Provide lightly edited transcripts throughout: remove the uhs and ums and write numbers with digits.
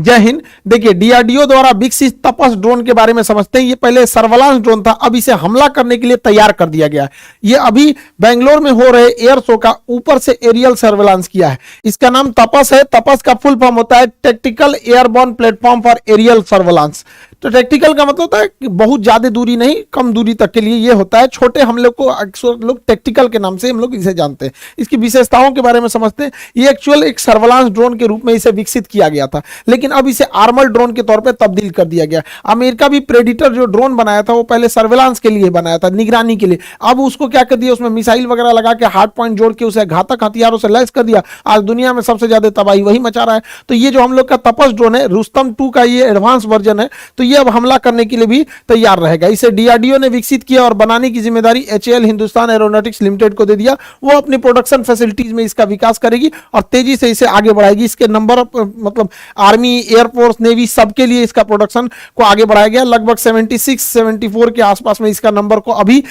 जय हिंद। देखिए, डीआरडीओ द्वारा विकसित तपस ड्रोन के बारे में समझते हैं। ये पहले सर्वेलांस ड्रोन था, अब इसे हमला करने के लिए तैयार कर दिया गया है। ये अभी बेंगलोर में हो रहे एयर शो का ऊपर से एरियल सर्वेलांस किया है। इसका नाम तपस है। तपस का फुल फॉर्म होता है tactical airborne platform for aerial surveillance. तो टैक्टिकल का मतलब होता है कि बहुत ज्यादा दूरी नहीं, कम दूरी तक के लिए ये होता है। छोटे हमले को अक्सर लोग टैक्टिकल के नाम से हम लोग इसे जानते हैं। इसकी विशेषताओं के बारे में समझते हैं। ये एक्चुअल एक सर्वेलांस ड्रोन के रूप में इसे विकसित किया गया था, लेकिन अब इसे आर्मर ड्रोन के तौर पे तब्दील कर दिया गया। अमेरिका भी प्रेडिटर जो ड्रोन बनाया था वो पहले सर्वेलांस के लिए बनाया था, निगरानी के लिए। अब उसको क्या कर दिया, उसमें मिसाइल वगैरह लगा के हार्ड पॉइंट जोड़ के उसे घातक हथियारों से लैस कर दिया। आज दुनिया में सबसे ज्यादा तबाही वही मचा रहा है। तो ये जो हम लोग का तपस ड्रोन है, रुस्तम 2 का ये एडवांस वर्जन है, तो ये अब हमला करने के लिए भी तैयार रहेगा। इसे डीआरडीओ ने विकसित किया और बनाने की जिम्मेदारी एचएएल हिंदुस्तान एरोनॉटिक्स लिमिटेड को दे दिया। वो अपनी प्रोडक्शन फैसिलिटीज में इसका विकास करेगी और तेजी से इसे आगे बढ़ाएगी। इसके नंबर ऑफ मतलब आर्मी, एयरफोर्स, नेवी सबके लिए इसका प्रोडक्शन को आगे बढ़ाया गया। लगभग 76-74 के आसपास में इसका नंबर को अभी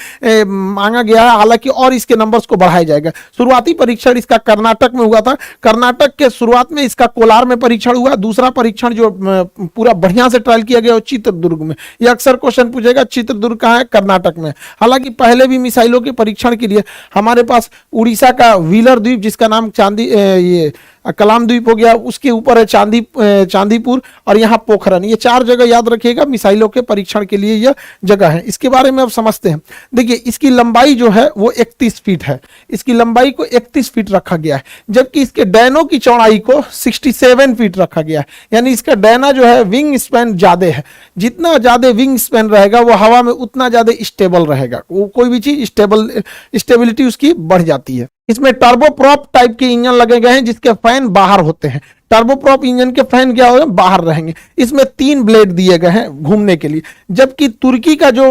मांगा गया है, हालांकि और इसके नंबर्स को बढ़ाया जाएगा। शुरुआती परीक्षण इसका कर्नाटक में हुआ था। कर्नाटक के शुरुआत में इसका कोलार में परीक्षण हुआ। दूसरा परीक्षण जो पूरा बढ़िया से ट्रायल किया गया वो चित्रदुर्ग में। ये अक्सर क्वेश्चन पूछेगा, चित्रदुर्ग कहाँ है? कर्नाटक में। हालांकि पहले भी मिसाइलों के परीक्षण के लिए हमारे पास उड़ीसा का व्हीलर द्वीप, जिसका नाम ये कलाम द्वीप हो गया, उसके ऊपर है चांदीपुर और यहाँ पोखरन। ये 4 जगह याद रखिएगा, मिसाइलों के परीक्षण के लिए यह जगह है। इसके बारे में अब समझते हैं। देखिए, इसकी लंबाई जो है वो 31 फीट है। इसकी लंबाई को 31 फीट रखा गया है, जबकि इसके डैनों की चौड़ाई को 67 फीट रखा गया है। यानी इसका डैना जो है विंग स्पैन ज्यादा है। जितना ज्यादा विंग स्पैन रहेगा वो हवा में उतना ज्यादा स्टेबल रहेगा। वो कोई भी चीज स्टेबिलिटी उसकी बढ़ जाती है। इसमें टर्बोप्रॉप टाइप के इंजन लगे गए हैं, जिसके फैन बाहर होते हैं। टर्बोप्रॉप इंजन के फैन क्या होंगे? बाहर रहेंगे। इसमें 3 ब्लेड दिए गए हैं घूमने के लिए, जबकि तुर्की का जो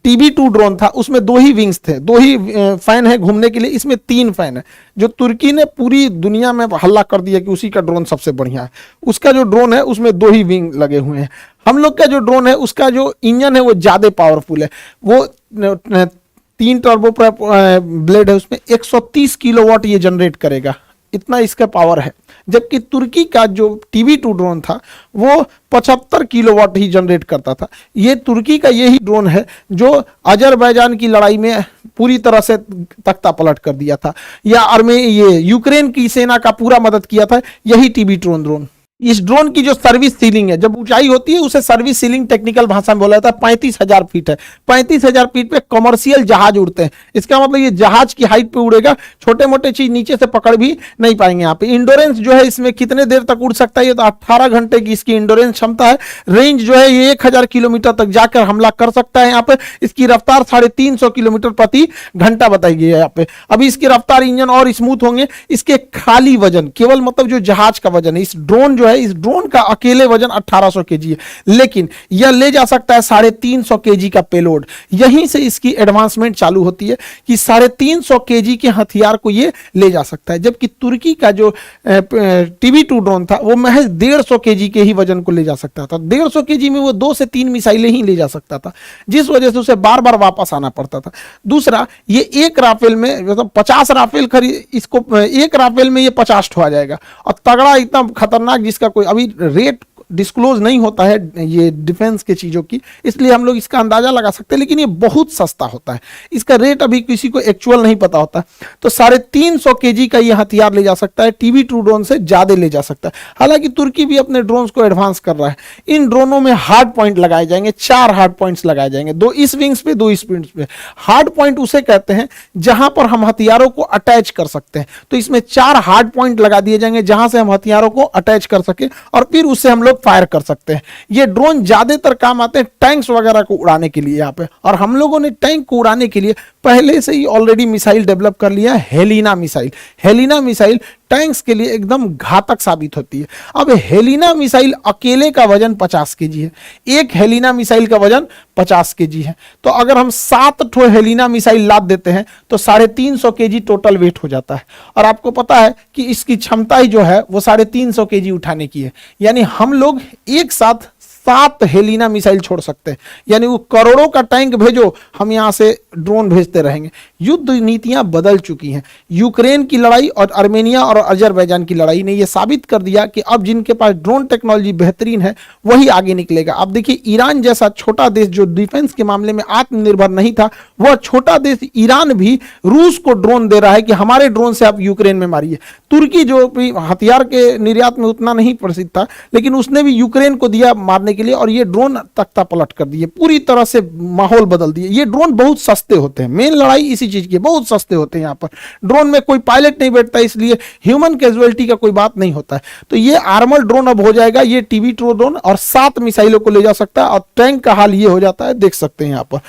TB2 ड्रोन था उसमें 2 ही विंग्स थे, 2 ही फैन है घूमने के लिए। इसमें 3 फैन है। जो तुर्की ने पूरी दुनिया में हल्ला कर दिया कि उसी का ड्रोन सबसे बढ़िया है। उसका जो ड्रोन है उसमें 2 ही विंग लगे हुए हैं। हम लोग का जो ड्रोन है उसका जो इंजन है वो ज्यादा पावरफुल है। वो 3 टर्बोप्रॉप ब्लेड है, उसमें 130 किलोवाट ये जनरेट करेगा, इतना इसका पावर है। जबकि तुर्की का जो TB2 ड्रोन था वो 75 किलोवाट ही जनरेट करता था। ये तुर्की का यही ड्रोन है जो अजरबैजान की लड़ाई में पूरी तरह से तख्ता पलट कर दिया था, या ये यूक्रेन की सेना का पूरा मदद किया था, यही TB2 ड्रोन। इस ड्रोन की जो सर्विस सीलिंग है, जब ऊंचाई होती है उसे सर्विस सीलिंग टेक्निकल भाषा में बोला जाता है, 35,000 फीट है। 35,000 फीट पे कमर्शियल जहाज उड़ते हैं। इसका मतलब ये जहाज की हाइट पे उड़ेगा, छोटे मोटे चीज नीचे से पकड़ भी नहीं पाएंगे। यहाँ पे इंडोरेंस जो है इसमें कितने देर तक उड़ सकता है, ये तो 18 घंटे की इसकी इंडोरेंस क्षमता है। रेंज जो है ये 1000 किलोमीटर तक जाकर हमला कर सकता है। यहाँ पे इसकी रफ्तार 350 किलोमीटर प्रति घंटा बताई गई है यहाँ पे। अभी इसकी रफ्तार, इंजन और स्मूथ होंगे। इसके खाली वजन, केवल मतलब जो जहाज का वजन है, इस ड्रोन जो है, इस ड्रोन का अकेले वजन 1800 केजी है, लेकिन यह ले जा सकता है 350 केजी का पेलोड। यहीं से इसकी एडवांसमेंट चालू होती है कि 350 केजी के हथियार को यह ले जा सकता है। जबकि तुर्की का जो TB2 ड्रोन था वो महज 150 केजी के ही वजन को ले जा सकता था। 150 केजी में वो 2 से 3 मिसाइलें ही ले जा सकता था, जिस वजह से उसे बार बार वापस आना पड़ता था। दूसरा, ये एक राफेल में मतलब 50 राफेल खरीद, इसको एक राफेल में ये 50 ठो आ जाएगा। और तगड़ा, इतना खतरनाक, जिसका कोई अभी रेट डिस्क्लोज नहीं होता है ये डिफेंस के चीजों की, इसलिए हम लोग इसका अंदाजा लगा सकते हैं, लेकिन ये बहुत सस्ता होता है। इसका रेट अभी किसी को एक्चुअल नहीं पता होता। तो 350 केजी का ये हथियार ले जा सकता है, TB2 ड्रोन से ज्यादा ले जा सकता है। हालांकि तुर्की भी अपने ड्रोन्स को एडवांस कर रहा है। इन ड्रोनों में हार्ड पॉइंट लगाए जाएंगे, 4 हार्ड पॉइंट्स लगाए जाएंगे, 2 इस विंग्स पे, 2 इस विंग्स पे। हार्ड पॉइंट उसे कहते हैं जहां पर हम हथियारों को अटैच कर सकते हैं। तो इसमें 4 हार्ड पॉइंट लगा दिए जाएंगे जहां से हम हथियारों को अटैच कर सके और फिर उससे हम लोग फायर कर सकते हैं। ये ड्रोन ज्यादातर काम आते हैं टैंक्स वगैरह को उड़ाने के लिए यहाँ पे। और हम लोगों ने टैंक को उड़ाने के लिए पहले से ही ऑलरेडी मिसाइल डेवलप कर लिया है, Helina missile. Helina missile tanks के लिए एकदम घातक साबित होती है। अब हेलिना मिसाइल अकेले का वजन 50 केजी है। एक हेलिना मिसाइल का वजन 50 केजी है। तो अगर हम 7 ठो हेलिना मिसाइल लाद देते हैं तो 350 केजी टोटल वेट हो जाता है। और आपको पता है कि इसकी क्षमता ही जो है वो 350 केजी उठाने की है। यानी हम लोग एक साथ 7 हेलिना मिसाइल छोड़ सकते हैं, यानी वो करोड़ों का टैंक भेजो, हम यहां से ड्रोन भेजते रहेंगे। युद्ध नीतियां बदल चुकी हैं। यूक्रेन की लड़ाई और आर्मेनिया और अजरबैजान की लड़ाई ने यह साबित कर दिया कि अब जिनके पास ड्रोन टेक्नोलॉजी बेहतरीन है वही आगे निकलेगा। अब देखिए, ईरान जैसा छोटा देश जो डिफेंस के मामले में आत्मनिर्भर नहीं था, वह छोटा देश ईरान भी रूस को ड्रोन दे रहा है कि हमारे ड्रोन से आप यूक्रेन में मारिए। तुर्की जो भी हथियार के निर्यात में उतना नहीं प्रसिद्ध था, लेकिन उसने भी यूक्रेन को दिया मारने के लिए, और ये ड्रोन तख्ता पलट कर दिए, पूरी तरह से माहौल बदल दिए। ये ड्रोन बहुत सस्ते होते हैं, मेन लड़ाई इसी चीज की, बहुत सस्ते होते हैं। यहाँ पर ड्रोन में कोई पायलट नहीं बैठता, इसलिए ह्यूमन कैजुअलिटी का कोई बात नहीं होता है। तो ये आर्मर ड्रोन अब हो जाएगा, ये टीवी ड्रोन, और 7 मिसाइलों को ले जा सकता है। और टैंक का हाल ये हो जाता है, देख सकते हैं यहाँ पर।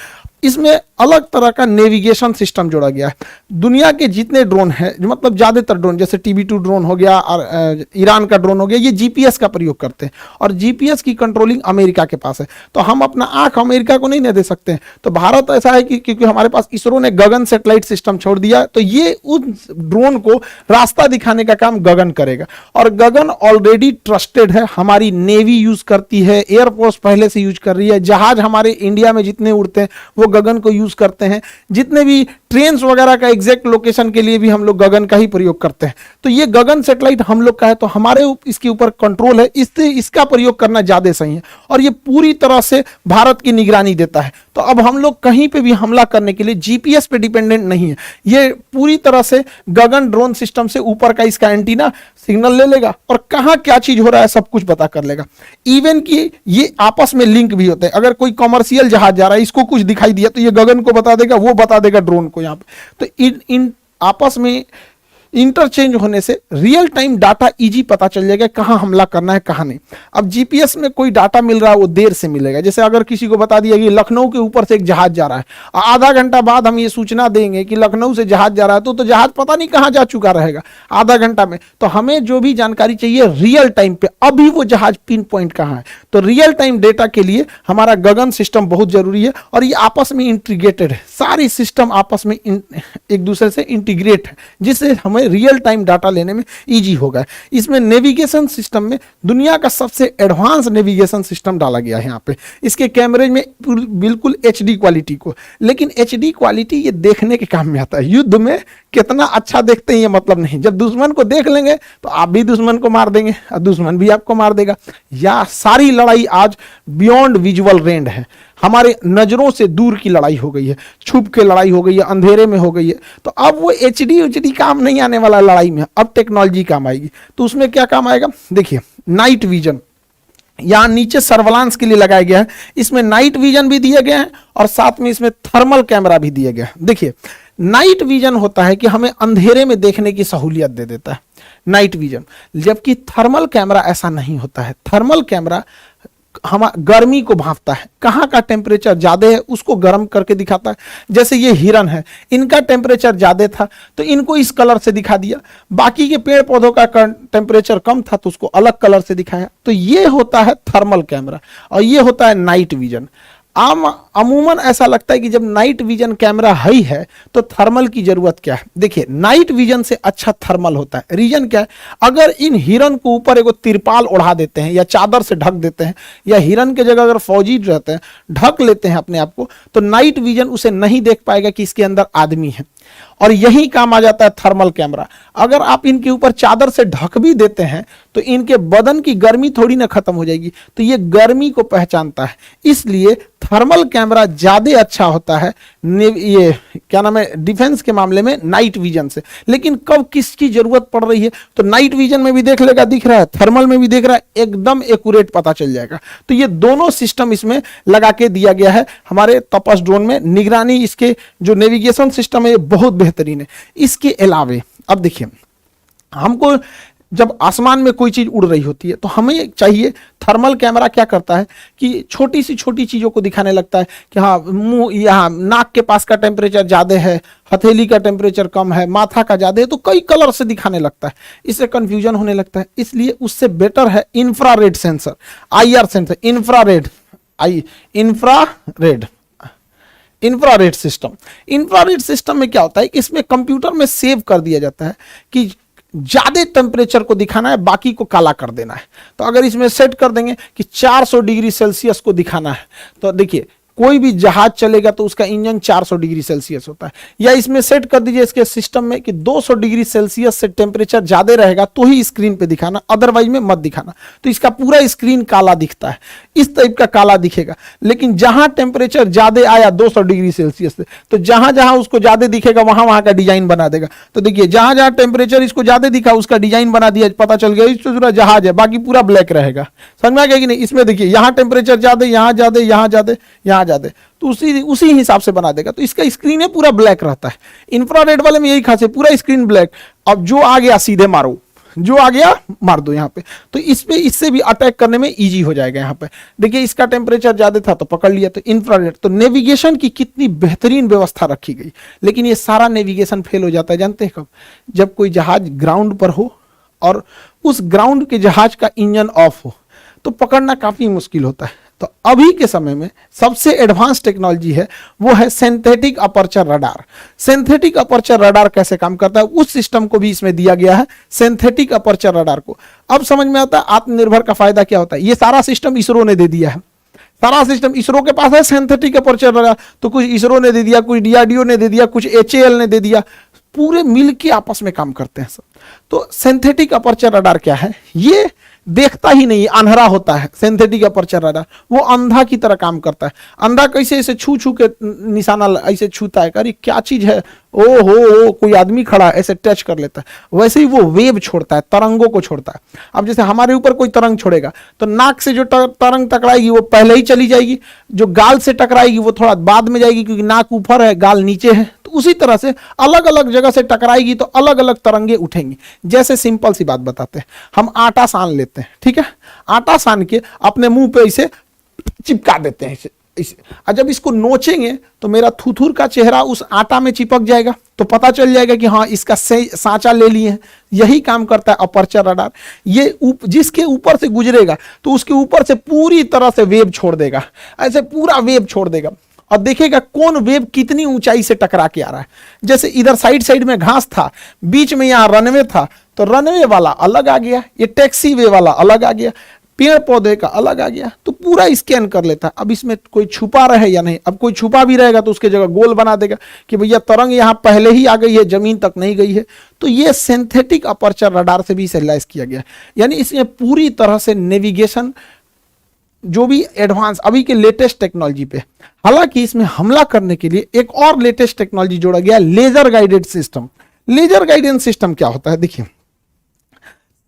इसमें अलग तरह का नेविगेशन सिस्टम जोड़ा गया है। दुनिया के जितने ड्रोन हैं, मतलब ज्यादातर ड्रोन, जैसे TB2 ड्रोन हो गया और ईरान का ड्रोन हो गया, ये जीपीएस का प्रयोग करते हैं, और जीपीएस की कंट्रोलिंग अमेरिका के पास है। तो हम अपना आंख अमेरिका को नहीं न दे सकते हैं। तो भारत ऐसा है कि क्योंकि हमारे पास इसरो ने गगन सैटेलाइट सिस्टम छोड़ दिया, तो ये उस ड्रोन को रास्ता दिखाने का काम गगन करेगा। और गगन ऑलरेडी ट्रस्टेड है, हमारी नेवी यूज करती है, एयरफोर्स पहले से यूज कर रही है, जहाज हमारे इंडिया में जितने उड़ते हैं वो गगन को यूज करते हैं, जितने भी ट्रेन वगैरह का एग्जैक्ट लोकेशन के लिए भी हम लोग गगन का ही प्रयोग करते हैं। तो ये गगन सैटेलाइट हम लोग का है, तो हमारे इसके ऊपर कंट्रोल है, इससे इसका प्रयोग करना ज्यादा सही है। और ये पूरी तरह से भारत की निगरानी देता है। तो अब हम लोग कहीं पे भी हमला करने के लिए जीपीएस पे डिपेंडेंट नहीं है, ये पूरी तरह से गगन ड्रोन सिस्टम से ऊपर का इसका एंटीना सिग्नल ले लेगा और कहां क्या चीज हो रहा है सब कुछ पता कर लेगा। इवन कि ये आपस में लिंक भी होते हैं। अगर कोई कमर्शियल जहाज जा रहा है, इसको कुछ दिखाई दिया तो ये गगन को बता देगा, वो बता देगा ड्रोन को यहाँ पे। तो इन आपस में इंटरचेंज होने से रियल टाइम डाटा इजी पता चल जाएगा कहां हमला करना है कहां नहीं। अब जीपीएस में कोई डाटा मिल रहा है वो देर से मिलेगा। जैसे अगर किसी को बता दिया कि लखनऊ के ऊपर से एक जहाज जा रहा है, आधा घंटा बाद हम ये सूचना देंगे कि लखनऊ से जहाज जा रहा है, तो जहाज पता नहीं कहां जा चुका रहेगा आधा घंटा में। तो हमें जो भी जानकारी चाहिए रियल टाइम पे, अभी वो जहाज पिन पॉइंट कहां है। तो रियल टाइम डेटा के लिए हमारा गगन सिस्टम बहुत जरूरी है, और ये आपस में इंटीग्रेटेड है, सारी सिस्टम आपस में एक दूसरे से इंटीग्रेट है, जिससे हमें रियल टाइम डाटा लेने में इजी होगा। इसमें नेविगेशन सिस्टम में दुनिया का सबसे एडवांस नेविगेशन सिस्टम डाला गया है यहाँ पे। इसके कैमरे में बिल्कुल एचडी क्वालिटी को, लेकिन एचडी क्वालिटी ये देखने के काम में आता है। युद्ध में कितना अच्छा देखते हैं ये मतलब नहीं। जब दुश्मन को देख लेंगे तो आप भी दुश्मन को मार देंगे और दुश्मन भी आपको मार देगा। या सारी लड़ाई आज बियॉन्ड विजुअल रेंज है, हमारे नजरों से दूर की लड़ाई हो गई है, छुप के लड़ाई हो गई है, अंधेरे में हो गई है। तो अब वो एचडी काम नहीं आने वाला लड़ाई में, अब टेक्नोलॉजी काम आएगी। तो उसमें क्या काम आएगा, देखिए नाइट विजन यहां नीचे सर्वेलांस के लिए लगाया गया है। इसमें नाइट विजन भी दिए गए हैं और साथ में इसमें थर्मल कैमरा भी दिया गया है। देखिए नाइट विजन होता है कि हमें अंधेरे में देखने की सहूलियत दे देता है नाइट विजन, जबकि थर्मल कैमरा ऐसा नहीं होता है। थर्मल कैमरा हम गर्मी को भांपता है, कहाँ का टेम्परेचर ज्यादा है उसको गर्म करके दिखाता है। जैसे ये हिरन है, इनका टेम्परेचर ज्यादा था तो इनको इस कलर से दिखा दिया, बाकी के पेड़ पौधों का टेम्परेचर कम था तो उसको अलग कलर से दिखाया। तो ये होता है थर्मल कैमरा और ये होता है नाइट विजन। अमूमन ऐसा लगता है कि जब नाइट विजन कैमरा ही है तो थर्मल की जरूरत क्या है। देखिए नाइट विजन से अच्छा थर्मल होता है। रीजन क्या है, अगर इन हिरन को ऊपर एगो तिरपाल ओढ़ा देते हैं या चादर से ढक देते हैं, या हिरन के जगह अगर फौजी रहते हैं ढक लेते हैं अपने आप को, तो नाइट विजन उसे नहीं देख पाएगा कि इसके अंदर आदमी है। और यही काम आ जाता है थर्मल कैमरा। अगर आप इनके ऊपर चादर से ढक भी देते हैं तो इनके बदन की गर्मी थोड़ी ना खत्म हो जाएगी, तो ये गर्मी को पहचानता है। इसलिए थर्मल कैमरा ज्यादा अच्छा होता है ये क्या नाम है डिफेंस के मामले में नाइट विजन से। लेकिन कब किसकी जरूरत पड़ रही है तो नाइट विजन में भी देख लेगा, दिख रहा है, थर्मल में भी देख रहा है, एकदम एक्यूरेट पता चल जाएगा। तो ये दोनों सिस्टम इसमें लगा के दिया गया है हमारे तपस ड्रोन में। निगरानी इसके जो नेविगेशन सिस्टम है बहुत बेहतरीन है। इसके अलावे अब देखिए, हमको जब आसमान में कोई चीज उड़ रही होती है तो हमें चाहिए, थर्मल कैमरा क्या करता है कि छोटी सी छोटी चीजों को दिखाने लगता है कि हाँ मुंह, यहाँ नाक के पास का टेम्परेचर ज्यादा है, हथेली का टेम्परेचर कम है, माथा का ज्यादा है, तो कई कलर से दिखाने लगता है। इससे कंफ्यूजन होने लगता है। इसलिए उससे बेटर है infrared sensor, IR sensor, infrared system. Infrared system में क्या होता है कि इसमें कंप्यूटर में सेव कर दिया जाता है कि ज्यादा टेम्परेचर को दिखाना है, बाकी को काला कर देना है। तो अगर इसमें सेट कर देंगे कि 400 डिग्री सेल्सियस को दिखाना है, तो देखिए कोई भी जहाज चलेगा तो उसका इंजन 400 डिग्री सेल्सियस होता है। या इसमें सेट कर दीजिए इसके सिस्टम में कि 200 डिग्री सेल्सियस से टेम्परेचर ज्यादा रहेगा तो ही स्क्रीन पे दिखाना, अदरवाइज में मत दिखाना। तो इसका पूरा स्क्रीन काला दिखता है, इस टाइप का काला दिखेगा। लेकिन जहां टेम्परेचर ज्यादा आया 200 डिग्री सेल्सियस से, तो जहां जहां उसको ज्यादा दिखेगा वहां वहां का डिजाइन बना देगा। तो देखिए जहां जहां टेम्परेचर इसको ज्यादा दिखा उसका डिजाइन बना दिया, पता चल गया इस पूरा जहाज है, बाकी पूरा ब्लैक रहेगा। समझ में आ गया कि नहीं? इसमें देखिए यहाँ टेम्परेचर ज्यादा, यहाँ ज्यादा, यहाँ ज्यादा, यहाँ ज्यादा, तो उसी हिसाब से बना देगा। तो इसका स्क्रीन है पूरा ब्लैक रहता है। इंफ्रारेड वाले में यही खास है, पूरा स्क्रीन ब्लैक। अब जो आ गया सीधे मारो, जो आ गया मार दो यहाँ पे। तो इस पे इससे भी अटैक करने में इजी हो जाएगा। यहाँ पे देखिए इसका टेम्परेचर ज्यादा था तो पकड़ लिया, तो इंफ्रारेड। तो नेविगेशन की कितनी बेहतरीन व्यवस्था रखी गई। लेकिन ये सारा नेविगेशन फेल हो जाता है, जानते हैं कब? जब कोई जहाज ग्राउंड पर हो और उस ग्राउंड के जहाज का इंजन ऑफ हो, तो पकड़ना काफी मुश्किल होता है। तो अभी के समय में सबसे एडवांस टेक्नोलॉजी है वो है synthetic aperture radar. Synthetic aperture radar कैसे काम करता है उस सिस्टम को भी इसमें दिया गया है, सिंथेटिक अपर्चर रडार को। अब समझ में आता है आत्मनिर्भर का फायदा क्या होता है। ये सारा सिस्टम इसरो ने दे दिया है, सारा सिस्टम इसरो के पास है। सिंथेटिक अपर्चर रडार तो कुछ इसरो ने दे दिया, कुछ DRDO ने दे दिया, कुछ HAL ने दे दिया, पूरे मिलके आपस में काम करते हैं सब। तो सिंथेटिक अपर्चर रडार क्या है? ये देखता ही नहीं, अंधा होता है। सिंथेटिक अपर्चर रडार वो अंधा की तरह काम करता है। अंधा कैसे? ऐसे छू छू के निशाना ऐसे छूता है, अरे क्या चीज है, ओ हो कोई आदमी खड़ा है, ऐसे टच कर लेता है। वैसे ही वो वेव छोड़ता है, तरंगों को छोड़ता है। अब जैसे हमारे ऊपर कोई तरंग छोड़ेगा तो नाक से जो तरंग टकराएगी वो पहले ही चली जाएगी, जो गाल से टकराएगी वो थोड़ा बाद में जाएगी, क्योंकि नाक ऊपर है गाल नीचे है। तो उसी तरह से अलग अलग जगह से टकराएगी तो अलग अलग तरंगे उठेंगी। जैसे सिंपल सी बात बताते हैं, हम आटा सान लेते हैं, ठीक है, आटा सान के अपने मुंह पे इसे चिपका देते हैं इसे। और जब इसको नोचेंगे तो मेरा थुथुर का चेहरा उस आटा में चिपक जाएगा, तो पता चल जाएगा कि हाँ इसका सांचा ले लिए हैं। यही काम करता है अपर्चर रडार। ये जिसके ऊपर से गुजरेगा तो उसके ऊपर से पूरी तरह से वेव छोड़ देगा, ऐसे पूरा वेव छोड़ देगा और देखेगा कौन वेव कितनी ऊंचाई से टकरा के आ रहा है। जैसे इधर साइड साइड में घास था, बीच में यहाँ रनवे था, तो रनवे वाला अलग आ गया, ये टैक्सी वे वाला अलग आ गया, पेड़ पौधे का अलग आ गया, तो पूरा स्कैन कर लेता है। अब इसमें कोई छुपा रहे या नहीं, अब कोई छुपा भी रहेगा तो उसके जगह गोल बना देगा कि भैया तरंग यहाँ पहले ही आ गई है, जमीन तक नहीं गई है। तो ये सिंथेटिक अपर्चर रडार से भी रियलाइज किया गया, यानी इसमें पूरी तरह से नेविगेशन जो भी एडवांस अभी के लेटेस्ट टेक्नोलॉजी पे। हालांकि इसमें हमला करने के लिए एक और लेटेस्ट टेक्नोलॉजी जोड़ा गया, laser guided system. Laser guidance system क्या होता है? देखिए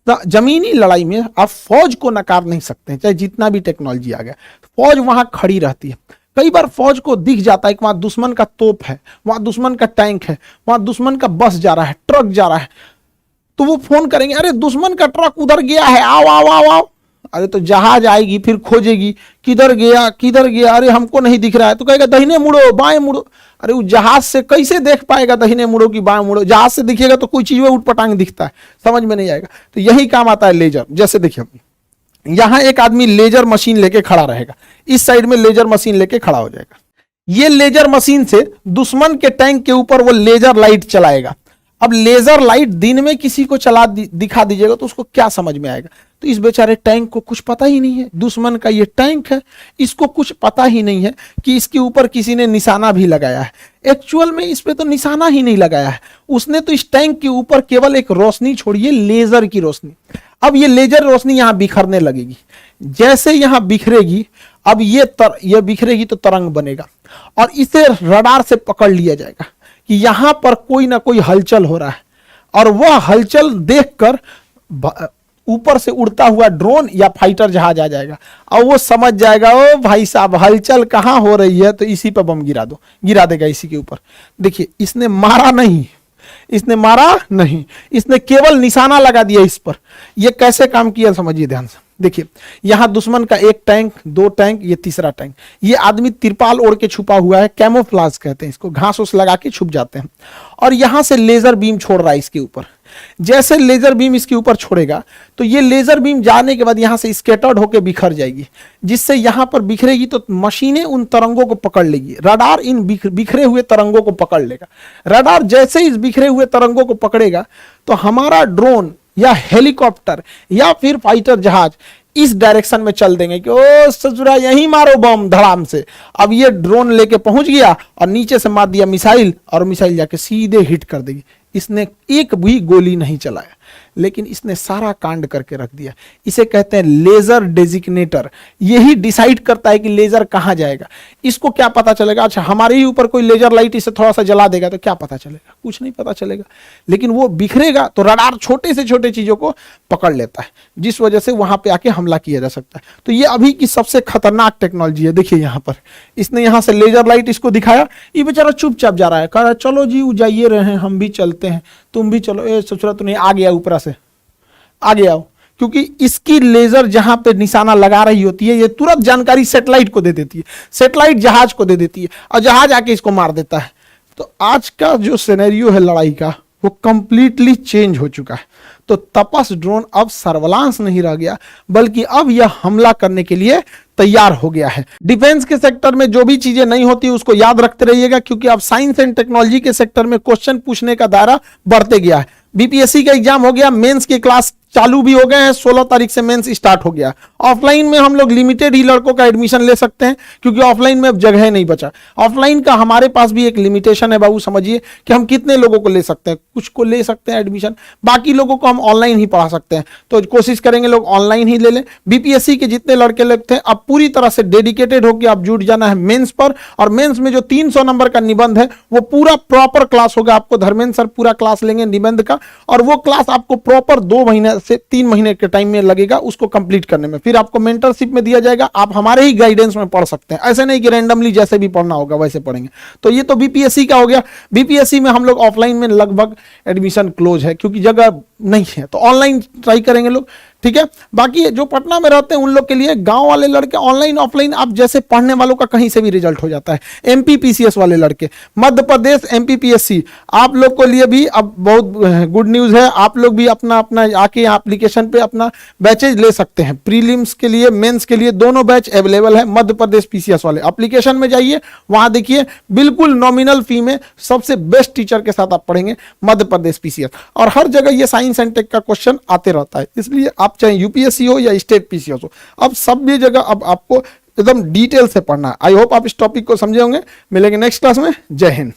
जमीनी लड़ाई में आप फौज को नकार नहीं सकते, चाहे जितना भी टेक्नोलॉजी आ गया, फौज वहां खड़ी रहती है। कई बार फौज को दिख जाता है कि वहां दुश्मन का तोप है, वहां दुश्मन का टैंक है, वहां दुश्मन का बस जा रहा है, ट्रक जा रहा है, तो वो फोन करेंगे, अरे दुश्मन का ट्रक उधर गया है, आओ आओ आओ आओ। अरे तो जहाज आएगी, फिर खोजेगी किधर गया किधर गया, अरे हमको नहीं दिख रहा है, तो कहेगा दाहिने मुड़ो बाएं मुड़ो। अरे वो जहाज से कैसे देख पाएगा दाहिने मुड़ो कि बाएं मुड़ो? जहाज से दिखेगा तो कोई चीज में उठपटांग दिखता है, समझ में नहीं आएगा। तो यही काम आता है लेजर। जैसे देखिए यहां एक आदमी लेजर मशीन लेके खड़ा रहेगा, इस साइड में लेजर मशीन लेके खड़ा हो जाएगा। ये लेजर मशीन से दुश्मन के टैंक के ऊपर वो लेजर लाइट चलाएगा। अब लेजर लाइट दिन में किसी को चला दिखा दीजिएगा तो उसको क्या समझ में आएगा? तो इस बेचारे टैंक को कुछ पता ही नहीं है, दुश्मन का ये टैंक है, इसको कुछ पता ही नहीं है कि इसके ऊपर किसी ने निशाना भी लगाया है। एक्चुअल में इस पे तो निशाना ही नहीं लगाया है, उसने तो इस टैंक के ऊपर केवल एक रोशनी छोड़ी है, लेजर की रोशनी। अब ये लेजर रोशनी यहां बिखरने लगेगी, जैसे यहां बिखरेगी, अब ये बिखरेगी तो तरंग बनेगा और इसे रडार से पकड़ लिया जाएगा कि यहां पर कोई ना कोई हलचल हो रहा है, और वह हलचल देखकर ऊपर से उड़ता हुआ ड्रोन या फाइटर जहाज आ जाएगा और वो समझ जाएगा, ओ भाई साहब हलचल कहां हो रही है, तो इसी पर बम गिरा देगा इसी के ऊपर। देखिए इसने मारा नहीं, इसने केवल निशाना लगा दिया इस पर। ये कैसे काम किया समझिए ध्यान से। देखिए यहां दुश्मन का एक टैंक, दो टैंक, ये तीसरा टैंक। ये आदमी तिरपाल ओढ़ के छुपा हुआ है, कैमोफ्लाज कहते हैं इसको, घास उस लगा के छुप जाते हैं, और यहां से लेजर बीम छोड़ रहा है इसके ऊपर। जैसे लेजर बीम इसके ऊपर छोड़ेगा तो ये लेजर बीम जाने के बाद यहां से स्कैटर्ड होकर बिखर जाएगी, जिससे यहां पर बिखरेगी तो मशीनें उन तरंगों को पकड़ लेगी। रडार इन बिखरे हुए तरंगों को पकड़ लेगा। रडार जैसे इस बिखरे हुए तरंगों को पकड़ेगा तो हमारा ड्रोन या हेलीकॉप्टर या फिर फाइटर जहाज इस डायरेक्शन में चल देंगे कि ओ ससुरा यहीं मारो बम धड़ाम से। अब ये ड्रोन लेके पहुंच गया और नीचे से मार दिया मिसाइल और मिसाइल जाके सीधे हिट कर देगी। इसने एक भी गोली नहीं चलाया, लेकिन इसने सारा कांड करके रख दिया। इसे कहते हैं लेजर डेजिग्नेटर। यही डिसाइड करता है कि लेजर कहां जाएगा। इसको क्या पता चलेगा? अच्छा, हमारे ही ऊपर कोई लेजर लाइट इसे थोड़ा सा जला देगा तो क्या पता चलेगा? कुछ नहीं पता चलेगा। लेकिन वो बिखरेगा तो रडार छोटे से छोटे चीजों को पकड़ लेता है, जिस वजह से वहां पे आके हमला किया जा सकता है। तो ये अभी की सबसे खतरनाक टेक्नोलॉजी है। देखिए यहां पर इसने यहां से लेजर लाइट इसको दिखाया, ये बेचारा चुपचाप जा रहा है, कह रहा है चलो जी जाइए रहे हैं, हम भी चलते हैं, तुम भी चलो। ए ससुरा तो नहीं, आ गया ऊपर से, आगे आओ। क्योंकि इसकी लेजर जहां पे निशाना लगा रही होती है ये तुरंत जानकारी सैटेलाइट को दे देती है, सैटेलाइट जहाज को दे देती है और जहाज आके इसको मार देता है। तो आज का जो सिनेरियो है लड़ाई का वो कंप्लीटली चेंज हो चुका है। तो तपस ड्रोन अब सर्विलांस नहीं रह गया, बल्कि अब यह हमला करने के लिए तैयार हो गया है। डिफेंस के सेक्टर में जो भी चीजें नहीं होती उसको याद रखते रहिएगा, क्योंकि अब साइंस एंड टेक्नोलॉजी के सेक्टर में क्वेश्चन पूछने का दायरा बढ़ते गया है। बीपीएससी का एग्जाम हो गया, मेंस की क्लास चालू भी हो गए हैं, 16 तारीख से मेंस स्टार्ट हो गया। ऑफलाइन में हम लोग लिमिटेड ही लड़कों का एडमिशन ले सकते हैं, क्योंकि ऑफलाइन में अब जगह नहीं बचा। ऑफलाइन का हमारे पास भी एक लिमिटेशन है बाबू, समझिए कि हम कितने लोगों को ले सकते हैं। कुछ को ले सकते हैं एडमिशन, बाकी लोगों को हम ऑनलाइन ही पढ़ा सकते हैं। तो कोशिश करेंगे लोग ऑनलाइन ही ले लें। बीपीएससी के जितने लड़के लोग थे अब पूरी तरह से डेडिकेटेड होकर आप जुट जाना है मेंस पर। और मेंस में जो 300 नंबर का निबंध है वो पूरा प्रॉपर क्लास होगा। आपको धर्मेंद्र सर पूरा क्लास लेंगे निबंध का, और वो क्लास आपको प्रॉपर 2 महीने से 3 महीने के टाइम में लगेगा उसको कंप्लीट करने में। फिर आपको मेंटरशिप में दिया जाएगा, आप हमारे ही गाइडेंस में पढ़ सकते हैं। ऐसे नहीं कि रैंडमली जैसे भी पढ़ना होगा वैसे पढ़ेंगे। तो ये तो बीपीएससी का हो गया। बीपीएससी में हम लोग ऑफलाइन में लगभग एडमिशन क्लोज है, क्योंकि जगह नहीं है, तो ऑनलाइन ट्राई करेंगे लोग, ठीक है। बाकी जो पटना में रहते हैं उन लोग के लिए, गांव वाले लड़के ऑनलाइन ऑफलाइन आप जैसे पढ़ने वालों का कहीं से भी रिजल्ट हो जाता है। एमपीपीसीएस वाले लड़के, मध्य प्रदेश एमपीपीएससी, आप लोग के लिए भी अब बहुत गुड न्यूज है। आप लोग भी अपना अपना आके एप्लीकेशन पे अपना बैचेज ले सकते हैं। प्रीलिम्स के लिए, मेंस के लिए दोनों बैच अवेलेबल है। मध्य प्रदेश पीसीएस वाले एप्लीकेशन में जाइए, वहां देखिए बिल्कुल नॉमिनल फी में सबसे बेस्ट टीचर के साथ आप पढ़ेंगे मध्य प्रदेश पीसीएस। और हर जगह ये साइंस एंड टेक का क्वेश्चन आते रहता है, इसलिए आप चाहे यूपीएससी हो या स्टेट पीसीएस हो, अब सब ये जगह अब आपको एकदम डिटेल से पढ़ना है। आई होप आप इस टॉपिक को समझे होंगे। मिलेंगे नेक्स्ट क्लास में। जय हिंद।